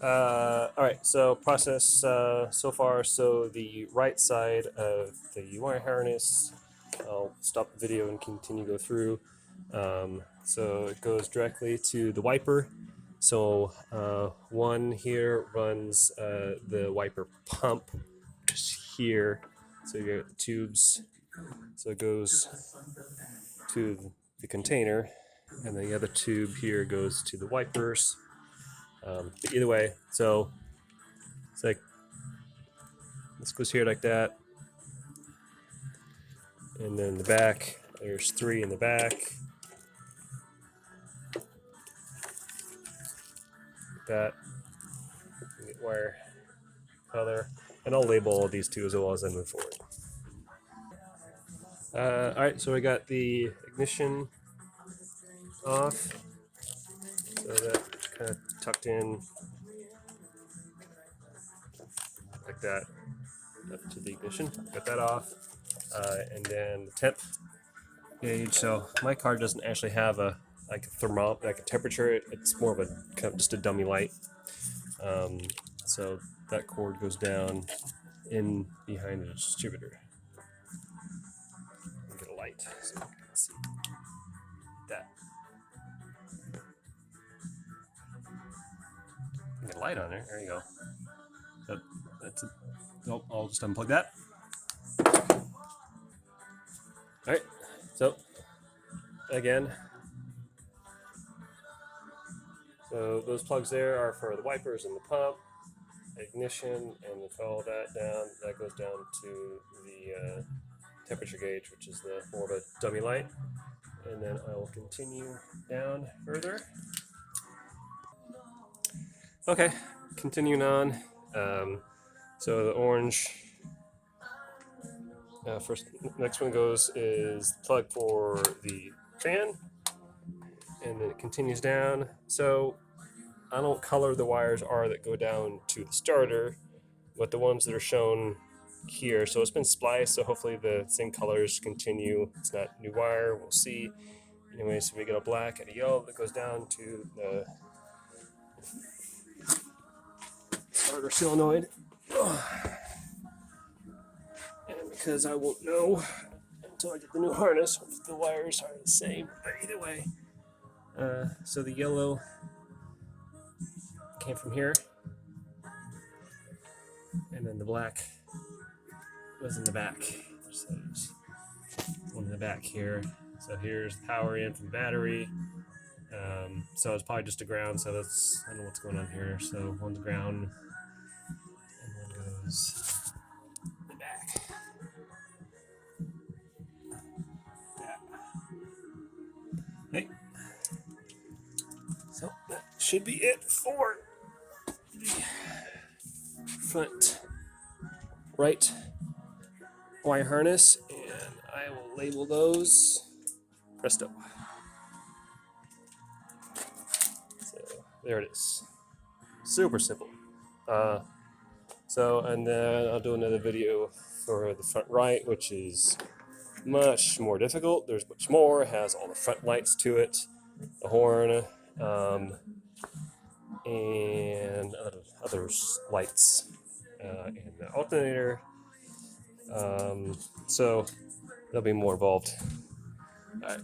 Alright, so process so far. So the right side of the wire harness, I'll stop the video and continue to go through. So it goes directly to the wiper. So one here runs the wiper pump, just here. So you get the tubes. So it goes to the container, and the other tube here goes to the wipers. But either way, so it's like this goes here like that, and then the back, there's three in the back, like that. Get wire color, and I'll label all these two as well as I move forward. All right, so I got the ignition off, so that kind of tucked in like that up to the ignition. Got that off, and then the temp gauge. So my car doesn't actually have a thermometer, like a temperature. It's more of a kind of just a dummy light. So that cord goes down in behind the distributor. Get a light so you can see that. Get a light on there. There you go. That's it. Oh, I'll just unplug that. All right. So again, so those plugs there are for the wipers and the pump, ignition, and with all that down, that goes down to the temperature gauge, which is the more of a dummy light. And then I will continue down further. Okay, continuing on. So the orange, next one goes is the plug for the fan, and then it continues down. So I don't know what color the wires are that go down to the starter, but the ones that are shown here, so it's been spliced, so hopefully the same colors continue. It's not new wire, we'll see. Anyway, so we get a black and a yellow that goes down to the starter solenoid. And because I won't know until I get the new harness if the wires are the same, but either way. So the yellow came from here, and then the black was in the back. So there's one in the back here. So here's the power in from the battery. So it's probably just a ground, so that's, I don't know what's going on here. So one's ground, and one goes in the back. Okay. So that should be it for the front right wire harness, and I will label those. Presto. So there it is. Super simple. And then I'll do another video for the front right, which is much more difficult. There's much more. It has all the front lights to it, the horn, and other lights, and the alternator. So there'll be more involved. All right.